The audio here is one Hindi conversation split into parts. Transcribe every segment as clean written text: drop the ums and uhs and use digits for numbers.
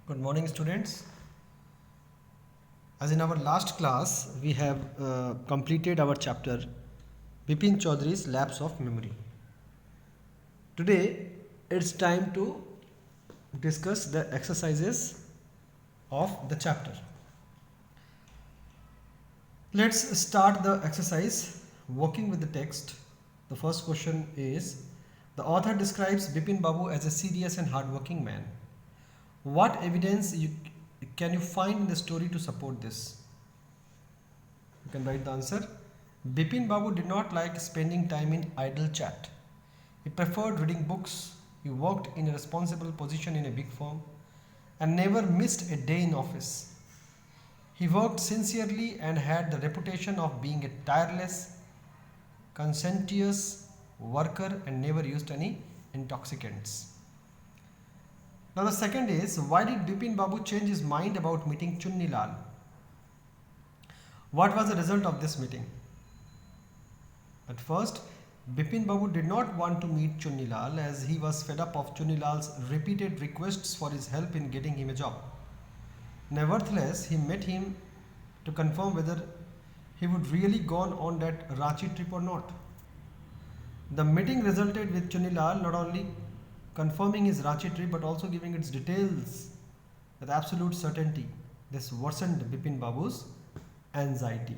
Good morning, students. As in our last class, we have completed our chapter Bipin Chaudhary's Lapse of Memory. Today, it's time to discuss the exercises of the chapter. Let's start the exercise working with the text. The first question is, the author describes Bipin Babu as a serious and hardworking man. What evidence can you find in the story to support this? You can write the answer. Bipin Babu did not like spending time in idle chat. He preferred reading books. He worked in a responsible position in a big firm and never missed a day in office. He worked sincerely and had the reputation of being a tireless, conscientious worker and never used any intoxicants. Now the second is, why did Bipin Babu change his mind about meeting Chunni Lal? What was the result of this meeting? At first, Bipin Babu did not want to meet Chunni Lal as he was fed up of Chunni Lal's repeated requests for his help in getting him a job. Nevertheless, he met him to confirm whether he would really gone on that Ranchi trip or not. The meeting resulted with Chunni Lal not only confirming his Ranchi trip but also giving its details with absolute certainty. This worsened Bipin Babu's anxiety.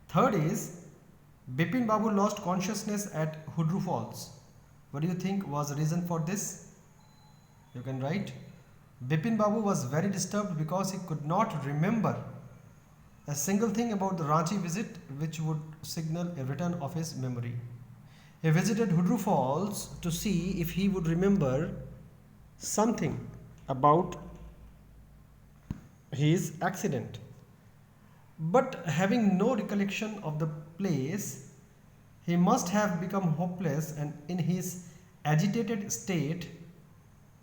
Third is, Bipin Babu lost consciousness at Hudru Falls. What do you think was the reason for this? You can write. Bipin Babu was very disturbed because he could not remember a single thing about the Ranchi visit which would signal a return of his memory. He visited Hudru Falls to see if he would remember something about his accident. But having no recollection of the place, he must have become hopeless and in his agitated state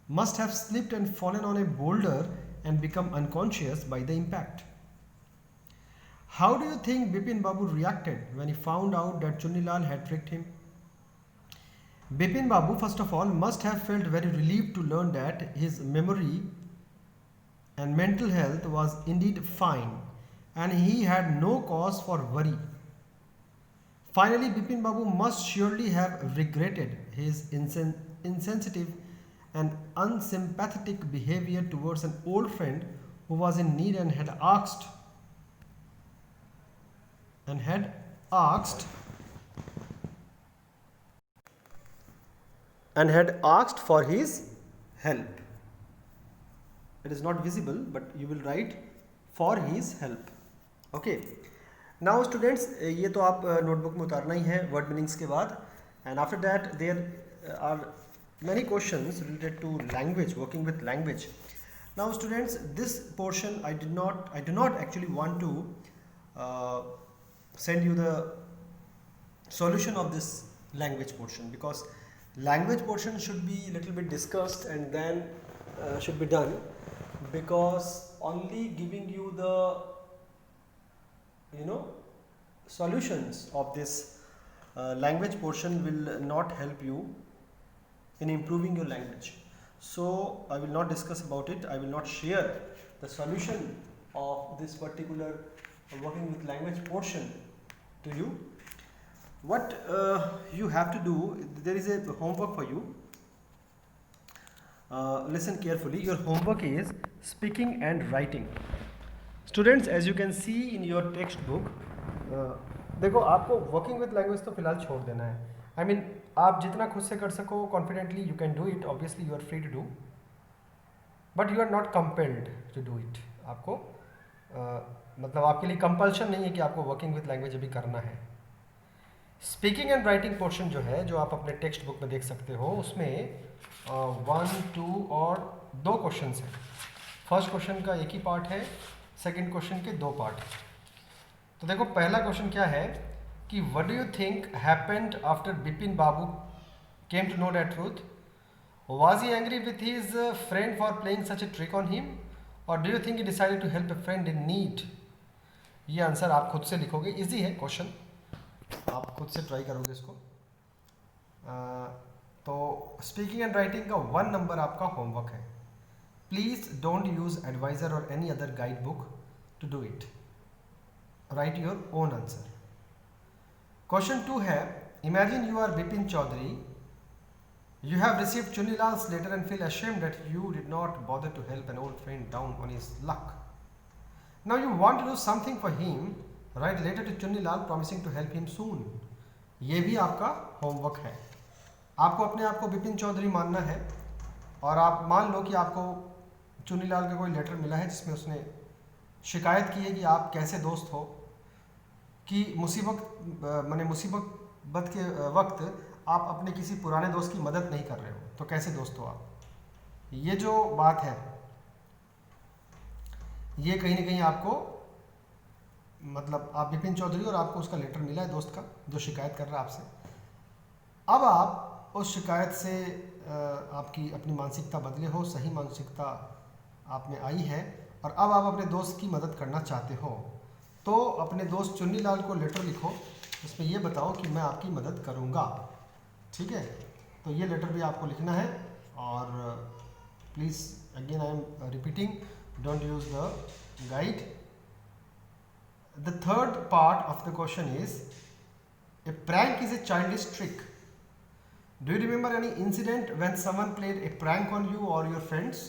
must have slipped and fallen on a boulder and become unconscious by the impact. How do you think Bipin Babu reacted when he found out that Chunni Lal had tricked him? Bipin Babu, first of all, must have felt very relieved to learn that his memory and mental health was indeed fine and he had no cause for worry. Finally, Bipin Babu must surely have regretted his insensitive and unsympathetic behavior towards an old friend who was in need and had asked for his help. It is not visible, but you will write for his help. Okay. Now students, ये तो आप नोटबुक में उतारना ही है वर्ड मीनिंग्स के बाद. And after that there are many questions related to language, working with language. Now students, this portion I do not actually want to send you the solution of this language portion, because language portion should be a little bit discussed and then should be done, because only giving you the solutions of this language portion will not help you in improving your language. So I will not discuss about it. I will not share the solution of this particular working with language portion to you. What you have to do, there is a homework for you. Listen carefully. Your homework is speaking and writing. Students, as you can see in your textbook, देखो आपको वर्किंग विद लैंग्वेज तो फिलहाल छोड़ देना है. आई मीन आप जितना खुद से कर सको confidently you can do it. Obviously you are free to do, but you are not compelled to do it. आपको मतलब आपके लिए कंपल्शन नहीं है कि आपको वर्किंग विद लैंग्वेज अभी करना है. स्पीकिंग एंड राइटिंग पोर्शन जो है, जो आप अपने टेक्स्ट बुक में देख सकते हो, उसमें 1, 2 और 2 क्वेश्चन हैं. फर्स्ट क्वेश्चन का एक ही पार्ट है, सेकेंड क्वेश्चन के 2 पार्ट हैं. तो देखो पहला क्वेश्चन क्या है कि what do you think happened after Bipin Babu came to know that truth? Was he angry with his friend for playing such a trick on him, और do you think he decided to help a friend in need? ये आंसर आप खुद से लिखोगे. इजी है क्वेश्चन, आप खुद से ट्राई करोगे इसको. तो स्पीकिंग एंड राइटिंग का 1 नंबर आपका होमवर्क है. Please don't use advisor or any other guidebook to do it. Write your own answer. Question 2 है, imagine you are Bipin Chaudhary. You have received Chunilal's letter and feel ashamed that you did not bother to help an old friend down on his luck. Now you want to do something for him. Write letter to Chunilal promising to help him soon. ये भी आपका होमवर्क है. आपको अपने आप को बिपिन चौधरी मानना है और आप मान लो कि आपको चुनीलाल का कोई लेटर मिला है जिसमें उसने शिकायत की है कि आप कैसे दोस्त हो कि मुसीबत के वक्त आप अपने किसी पुराने दोस्त की मदद नहीं कर रहे हो, तो कैसे दोस्त हो आप. ये जो बात है ये कहीं ना कहीं आपको मतलब आप बिपिन चौधरी और आपको उसका लेटर मिला है दोस्त का जो शिकायत कर रहा है आपसे. अब आप उस शिकायत से आपकी अपनी मानसिकता बदले हो, सही मानसिकता आप में आई है और अब आप अपने दोस्त की मदद करना चाहते हो. तो अपने दोस्त चुन्नीलाल को लेटर लिखो, उसमें ये बताओ कि मैं आपकी मदद करूँगा. ठीक है, तो ये लेटर भी आपको लिखना है. और please again I am repeating, don't use the guide. The third part of the question is, a prank is a childish trick. Do you remember any incident when someone played a prank on you or your friends?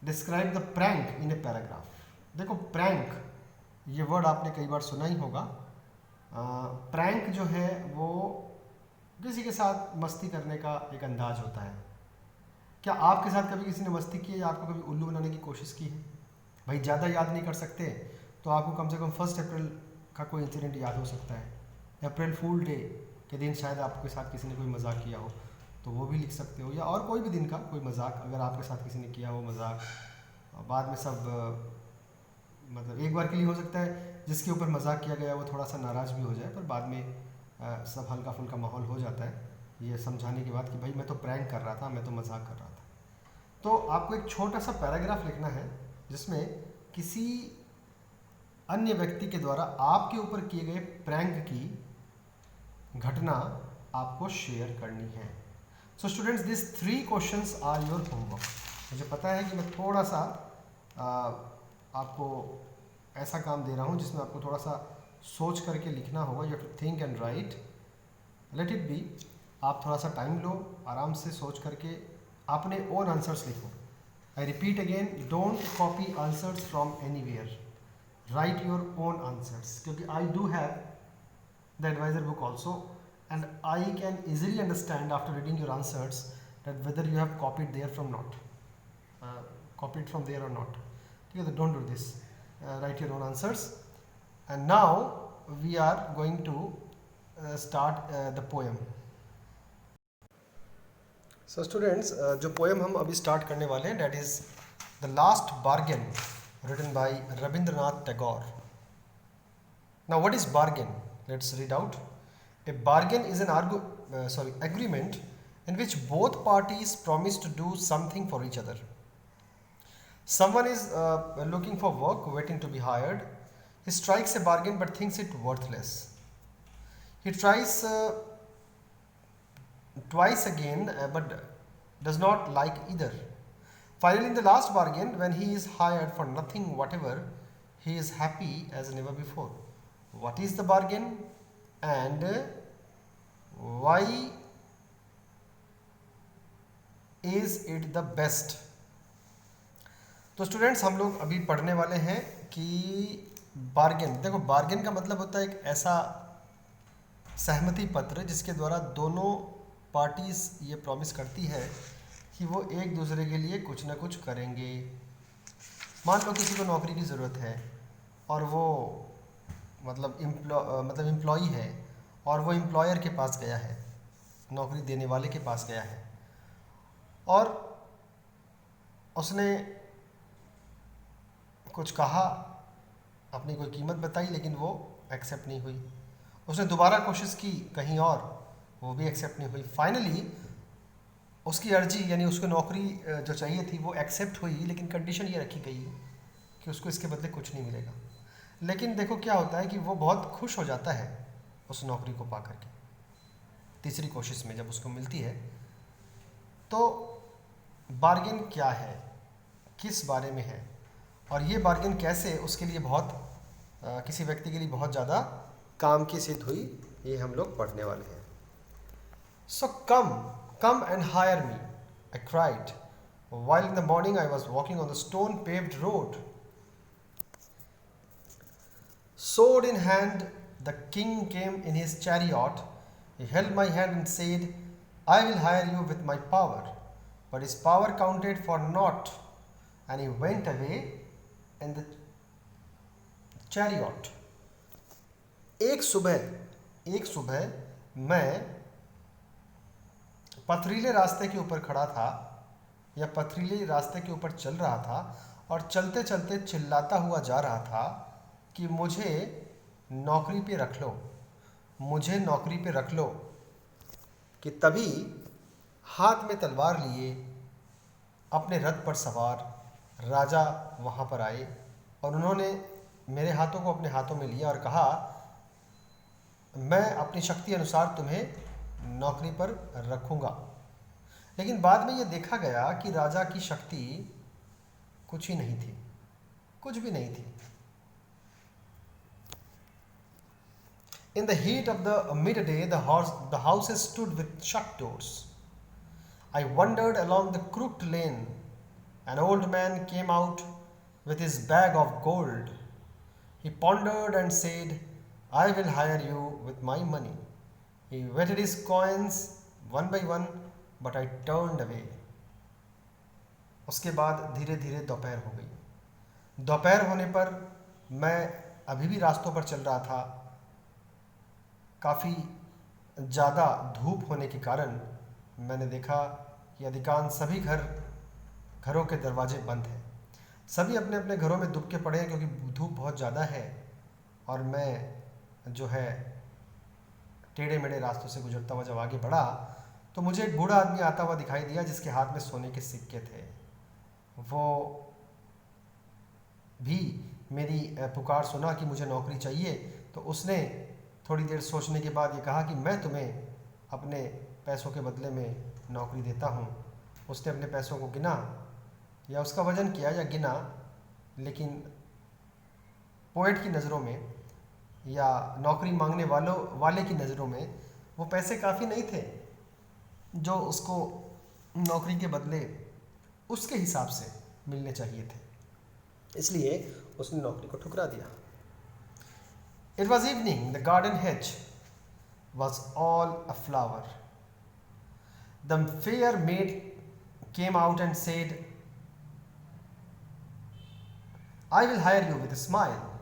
Describe the prank in a paragraph. देखो prank ये वर्ड आपने कई बार सुना ही होगा. प्रैंक जो है वो किसी के साथ मस्ती करने का एक अंदाज होता है. क्या आपके साथ कभी किसी ने मस्ती की है या आपको कभी उल्लू बनाने की कोशिश की है? भाई ज़्यादा याद नहीं कर सकते तो आपको कम से कम 1 अप्रैल का कोई इंसिडेंट याद हो सकता है. अप्रैल फूल डे के दिन शायद आपके साथ किसी ने कोई मजाक किया हो तो वो भी लिख सकते हो, या और कोई भी दिन का कोई मजाक अगर आपके साथ किसी ने किया हो मजाक. बाद में सब मतलब एक बार के लिए हो सकता है जिसके ऊपर मजाक किया गया वो थोड़ा सा नाराज़ भी हो जाए, पर बाद में सब हल्का फुल्का माहौल हो जाता है ये समझाने के बाद कि भाई मैं तो प्रैंक कर रहा था, मैं तो मजाक कर रहा था. तो आपको एक छोटा सा पैराग्राफ लिखना है जिसमें किसी अन्य व्यक्ति के द्वारा आपके ऊपर किए गए प्रैंक की घटना आपको शेयर करनी है. So students, this 3 questions are your homework. मुझे पता है कि मैं थोड़ा सा आपको ऐसा काम दे रहा हूँ जिसमें आपको थोड़ा सा सोच करके लिखना होगा. You have to think and write. Let it be. आप थोड़ा सा टाइम लो, आराम से सोच करके अपने ओन आंसर्स लिखो. I repeat again, don't copy answers from anywhere. Write your own answers, क्योंकि I do have the advisor book also and I can easily understand after reading your answers that whether you have copied there from not copied from there or not. Okay, so don't do this. Write your own answers. And now we are going to start the poem. So students, जो poem हम अभी start करने वाले हैं that is The Last Bargain, written by Rabindranath Tagore. Now what is bargain? Let's read out. A bargain is an agreement in which both parties promise to do something for each other. Someone is looking for work, waiting to be hired. He strikes a bargain but thinks it worthless. He tries twice again but does not like either. Finally, in the last bargain, when he is hired for nothing whatever, he is happy as never before. What is the bargain and why is it the best? तो स्टूडेंट्स, हम लोग अभी पढ़ने वाले हैं कि बार्गेन. देखो, बार्गेन का मतलब होता है एक ऐसा सहमति पत्र जिसके द्वारा दोनों पार्टीज ये प्रॉमिस करती है कि वो एक दूसरे के लिए कुछ ना कुछ करेंगे. मान लो किसी को नौकरी की ज़रूरत है और वो मतलब एम्प्लॉई है और वो एम्प्लॉयर के पास गया है, नौकरी देने वाले के पास गया है और उसने कुछ कहा, अपनी कोई कीमत बताई, लेकिन वो एक्सेप्ट नहीं हुई. उसने दोबारा कोशिश की कहीं और, वो भी एक्सेप्ट नहीं हुई. फाइनली उसकी अर्जी यानी उसको नौकरी जो चाहिए थी वो एक्सेप्ट हुई, लेकिन कंडीशन ये रखी गई कि उसको इसके बदले कुछ नहीं मिलेगा. लेकिन देखो क्या होता है कि वो बहुत खुश हो जाता है उस नौकरी को पा करके. तीसरी कोशिश में जब उसको मिलती है तो बार्गेन क्या है, किस बारे में है और ये बार्गेन कैसे उसके लिए बहुत किसी व्यक्ति के लिए बहुत ज़्यादा काम की सिद्ध हुई, ये हम लोग पढ़ने वाले हैं। So come and hire me, I cried, while in the morning I was walking on the stone paved road. Sword in hand, the king came in his chariot. He held my hand and said, I will hire you with my power. But his power counted for naught, and he went away in the chariot. एक सुबह मैं पथरीले रास्ते के ऊपर खड़ा था या पथरीले रास्ते के ऊपर चल रहा था और चलते चलते चिल्लाता हुआ जा रहा था कि मुझे नौकरी पे रख लो, मुझे नौकरी पे रख लो। कि तभी हाथ में तलवार लिए अपने रथ पर सवार राजा वहाँ पर आए और उन्होंने मेरे हाथों को अपने हाथों में लिया और कहा, मैं अपनी शक्ति अनुसार तुम्हें नौकरी पर रखूँगा। लेकिन बाद में ये देखा गया कि राजा की शक्ति कुछ ही नहीं थी, कुछ भी नहीं थी। In the heat of the midday, the houses stood with shut doors. I wandered along the crooked lane. An old man came out with his bag of gold. He pondered and said, I will hire you with my money. He wetted his coins one by one, but I turned away. उसके बाद धीरे धीरे दोपहर हो गई। दोपहर होने पर मैं अभी भी रास्तों पर चल रहा था। काफ़ी ज़्यादा धूप होने के कारण मैंने देखा कि अधिकांश सभी घरों के दरवाजे बंद हैं। सभी अपने अपने घरों में दुबके पड़े हैं क्योंकि धूप बहुत ज़्यादा है और मैं जो है टेढ़े मेढ़े रास्तों से गुजरता हुआ जब आगे बढ़ा तो मुझे एक बूढ़ा आदमी आता हुआ दिखाई दिया जिसके हाथ में सोने के सिक्के थे। वो भी मेरी पुकार सुना कि मुझे नौकरी चाहिए, तो उसने थोड़ी देर सोचने के बाद ये कहा कि मैं तुम्हें अपने पैसों के बदले में नौकरी देता हूँ। उसने अपने पैसों को गिना या उसका वज़न किया या गिना, लेकिन पोएट की नज़रों में या नौकरी मांगने वाले की नज़रों में वो पैसे काफ़ी नहीं थे जो उसको नौकरी के बदले उसके हिसाब से मिलने चाहिए थे, इसलिए उसने नौकरी को ठुकरा दिया। It was evening. The garden hedge was all aflower. The fair maid came out and said, I will hire you with a smile.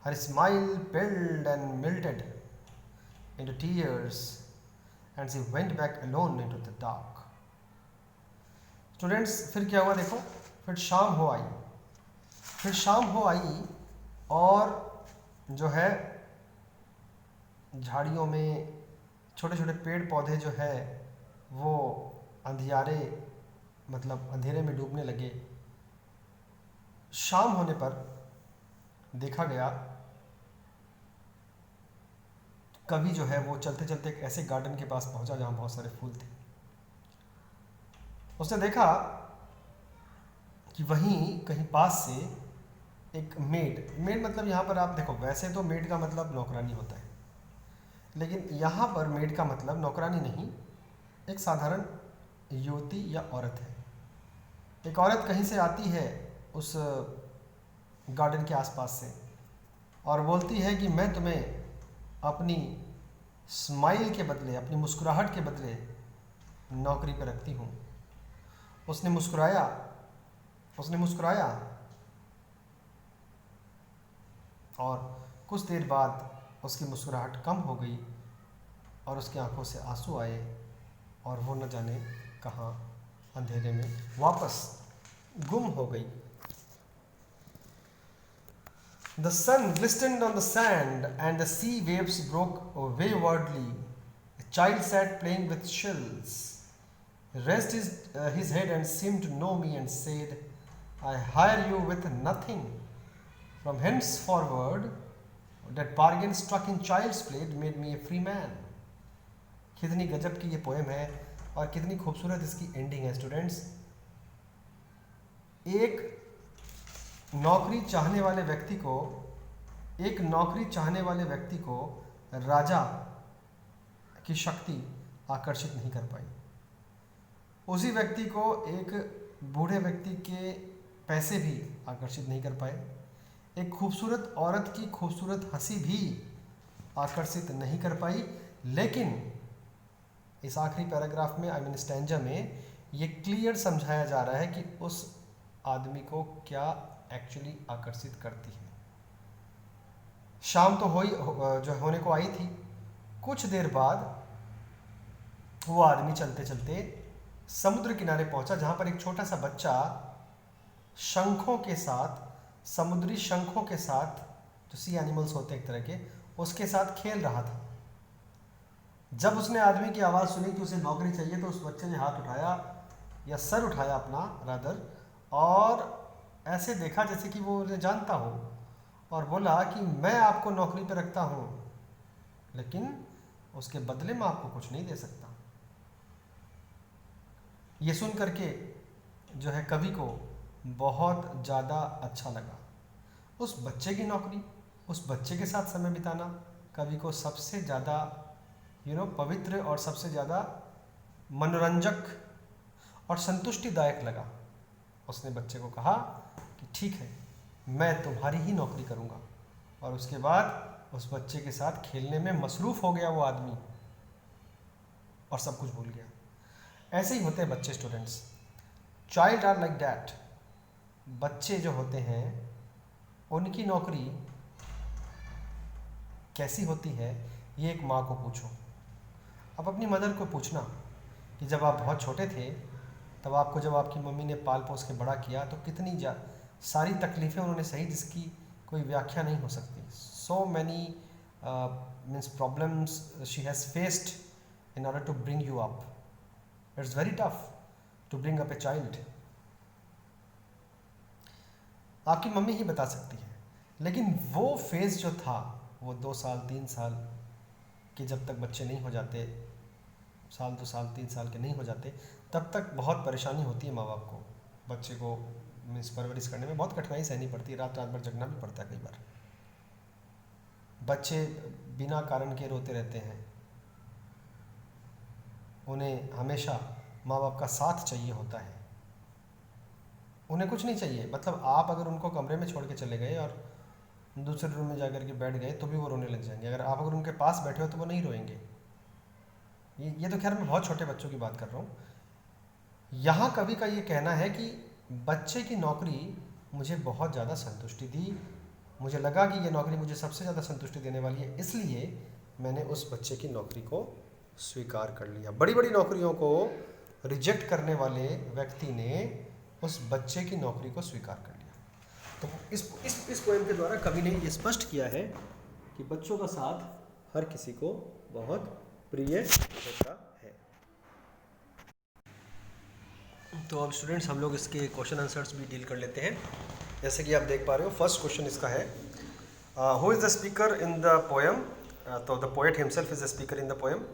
Her smile paled and melted into tears, and she went back alone into the dark. Students, फिर क्या हुआ देखो, फिर शाम हो आई और जो है झाड़ियों में छोटे छोटे पेड़ पौधे जो है वो अंधेरे में डूबने लगे। शाम होने पर देखा गया कवि जो है वो चलते चलते एक ऐसे गार्डन के पास पहुंचा जहां बहुत सारे फूल थे। उसने देखा कि वहीं कहीं पास से एक मेड मतलब यहाँ पर आप देखो, वैसे तो मेड का मतलब नौकरानी होता है, लेकिन यहाँ पर मेड का मतलब नौकरानी नहीं, एक साधारण युवती या औरत है। एक औरत कहीं से आती है उस गार्डन के आसपास से और बोलती है कि मैं तुम्हें अपनी स्माइल के बदले, अपनी मुस्कुराहट के बदले नौकरी पर रखती हूँ। उसने मुस्कुराया और कुछ देर बाद उसकी मुस्कुराहट कम हो गई और उसकी आंखों से आंसू आए और वो न जाने कहाँ अंधेरे में वापस गुम हो गई। The sun glistened on the sand and the sea waves broke waywardly. A child sat playing with shells. He raised his head and seemed to know me and said, I hire you with nothing. From henceforward, that bargain struck in child's play made me a free man. कितनी गजब की ये पोएम है और कितनी खूबसूरत इसकी एंडिंग है स्टूडेंट्स। एक नौकरी चाहने वाले व्यक्ति को राजा की शक्ति आकर्षित नहीं कर पाई। उसी व्यक्ति को एक बूढ़े व्यक्ति के पैसे भी आकर्षित नहीं कर पाए। एक खूबसूरत औरत की खूबसूरत हंसी भी आकर्षित नहीं कर पाई। लेकिन इस आखिरी पैराग्राफ में, आई मीन स्टैंजा में, ये क्लियर समझाया जा रहा है कि उस आदमी को क्या एक्चुअली आकर्षित करती है। शाम तो जो होने को आई थी। कुछ देर बाद वो आदमी चलते चलते समुद्र किनारे पहुंचा, जहां पर एक छोटा सा बच्चा समुद्री शंखों के साथ, जो सी एनिमल्स होते हैं एक तरह के, उसके साथ खेल रहा था। जब उसने आदमी की आवाज़ सुनी कि उसे नौकरी चाहिए, तो उस बच्चे ने हाथ उठाया, या सर उठाया अपना रादर, और ऐसे देखा जैसे कि वो उन्हें जानता हो, और बोला कि मैं आपको नौकरी पर रखता हूँ, लेकिन उसके बदले में आपको कुछ नहीं दे सकता। ये सुन करके जो है कवि को बहुत ज़्यादा अच्छा लगा। उस बच्चे की नौकरी, उस बच्चे के साथ समय बिताना कवि को सबसे ज़्यादा पवित्र और सबसे ज़्यादा मनोरंजक और संतुष्टिदायक लगा। उसने बच्चे को कहा कि ठीक है, मैं तुम्हारी ही नौकरी करूँगा। और उसके बाद उस बच्चे के साथ खेलने में मसरूफ़ हो गया वो आदमी, और सब कुछ भूल गया। ऐसे ही होते हैं बच्चे, students. Child are like that. बच्चे जो होते हैं उनकी नौकरी कैसी होती है, ये एक माँ को पूछो। अब अपनी मदर को पूछना कि जब आप बहुत छोटे थे, तब आपको जब आपकी मम्मी ने पाल पोस के बड़ा किया, तो कितनी सारी तकलीफ़ें उन्होंने सही जिसकी कोई व्याख्या नहीं हो सकती। So many means problems she has faced in order to bring you up. It's very tough to bring up a child. आपकी मम्मी ही बता सकती है। लेकिन वो फेज़ जो था, वो 2 साल 3 साल के जब तक बच्चे नहीं हो जाते, साल 2 साल 3 साल के नहीं हो जाते, तब तक बहुत परेशानी होती है माँ बाप को। बच्चे को मीन्स परवरिश करने में बहुत कठिनाई सहनी पड़ती है, रात रात भर जगना भी पड़ता है। कई बार बच्चे बिना कारण के रोते रहते हैं। उन्हें हमेशा माँ बाप का साथ चाहिए होता है। उन्हें कुछ नहीं चाहिए, मतलब आप अगर उनको कमरे में छोड़ के चले गए और दूसरे रूम में जाकर के बैठ गए, तो भी वो रोने लग जाएंगे। अगर उनके पास बैठे हो तो वो नहीं रोएंगे। ये तो खैर मैं बहुत छोटे बच्चों की बात कर रहा हूँ। यहाँ कवि का ये कहना है कि बच्चे की नौकरी मुझे बहुत ज़्यादा संतुष्टि दी। मुझे लगा कि ये नौकरी मुझे सबसे ज़्यादा संतुष्टि देने वाली है, इसलिए मैंने उस बच्चे की नौकरी को स्वीकार कर लिया। बड़ी बड़ी नौकरियों को रिजेक्ट करने वाले व्यक्ति ने उस बच्चे की नौकरी को स्वीकार कर लिया। तो इस पोएम के द्वारा कवि ने ये स्पष्ट किया है कि बच्चों का साथ हर किसी को बहुत प्रिय होता है। तो अब स्टूडेंट्स हम लोग इसके क्वेश्चन आंसर्स भी डील कर लेते हैं। जैसे कि आप देख पा रहे हो, फर्स्ट क्वेश्चन इसका है, who is the speaker in the poem? तो the poet himself is the speaker in the poem.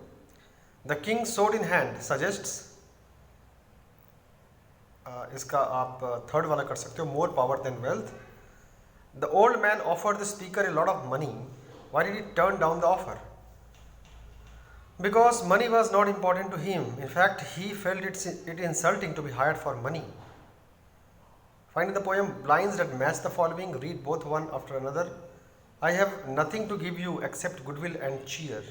The king sword in hand suggests, इसका आप थर्ड वाला कर सकते हो, more power than wealth. The old man offered the speaker a lot of money, why did he turn down the offer? Because money was not important to him. In fact, he felt it insulting to be hired for money. Find the poem lines that match the following. Read both one after another. I have nothing to give you except goodwill and cheer.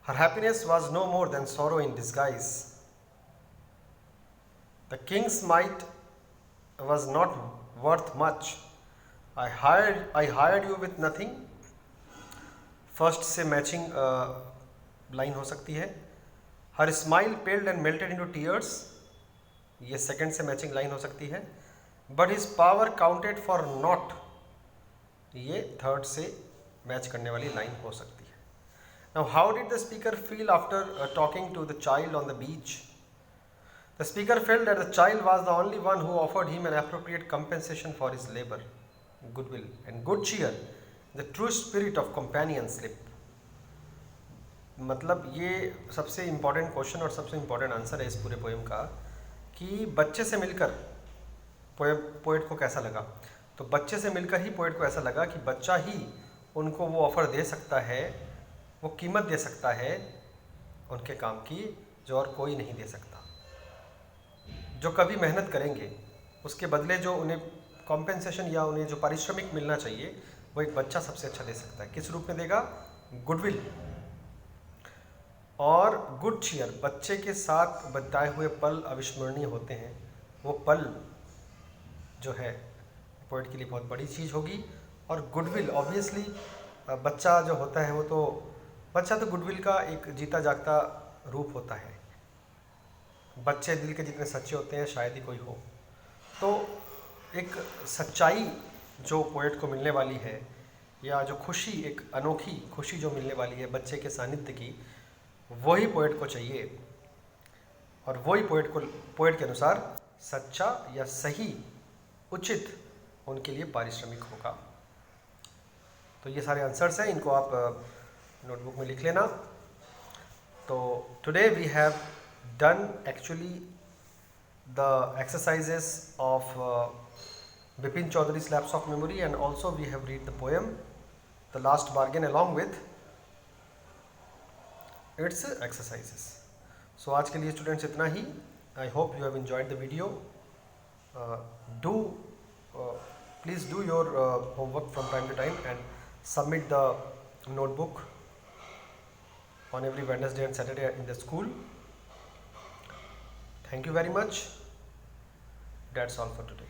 Her happiness was no more than sorrow in disguise. The king's might was not worth much. I hired you with nothing. First से matching लाइन हो सकती है। हर smile paled and melted into tears, ये सेकंड से मैचिंग लाइन हो सकती है। But his power counted for not, ये थर्ड से मैच करने वाली लाइन हो सकती है। Now how did the speaker feel after talking to the child on the beach? The speaker felt that the child was the only one who offered him an appropriate compensation for his labour, goodwill and good cheer, the true spirit of companionship. मतलब ये सबसे इम्पॉर्टेंट क्वेश्चन और सबसे इम्पॉर्टेंट आंसर है इस पूरे पोएम का, कि बच्चे से मिलकर पोएट को कैसा लगा। तो बच्चे से मिलकर ही पोएट को ऐसा लगा कि बच्चा ही उनको वो ऑफ़र दे सकता है, वो कीमत दे सकता है उनके काम की जो और कोई नहीं दे सकता। जो कभी मेहनत करेंगे उसके बदले जो उन्हें कॉम्पेंसेशन या उन्हें जो पारिश्रमिक मिलना चाहिए वो एक बच्चा सबसे अच्छा दे सकता है। किस रूप में देगा? गुडविल और गुड चीयर। बच्चे के साथ बिताए हुए पल अविस्मरणीय होते हैं। वो पल जो है पोएट के लिए बहुत बड़ी चीज़ होगी। और गुडविल ऑब्वियसली बच्चा जो होता है वो तो बच्चा तो गुडविल का एक जीता जागता रूप होता है। बच्चे दिल के जितने सच्चे होते हैं शायद ही कोई हो। तो एक सच्चाई जो पोएट को मिलने वाली है, या जो खुशी, एक अनोखी खुशी जो मिलने वाली है बच्चे के सानिध्य की, वही पोएट को चाहिए। और वही पोएट के अनुसार सच्चा या सही, उचित उनके लिए पारिश्रमिक होगा। तो ये सारे आंसर्स हैं, इनको आप नोटबुक में लिख लेना। तो today we have done actually the exercises of Bipin Chaudhary's Lapse of Memory, and also we have read the poem The Last Bargain along with its exercises. So आज के लिए स्टूडेंट्स इतना ही। I hope you have enjoyed the video. Please do your homework from time to time and submit the notebook on every Wednesday and Saturday in the school. Thank you very much. That's all for today.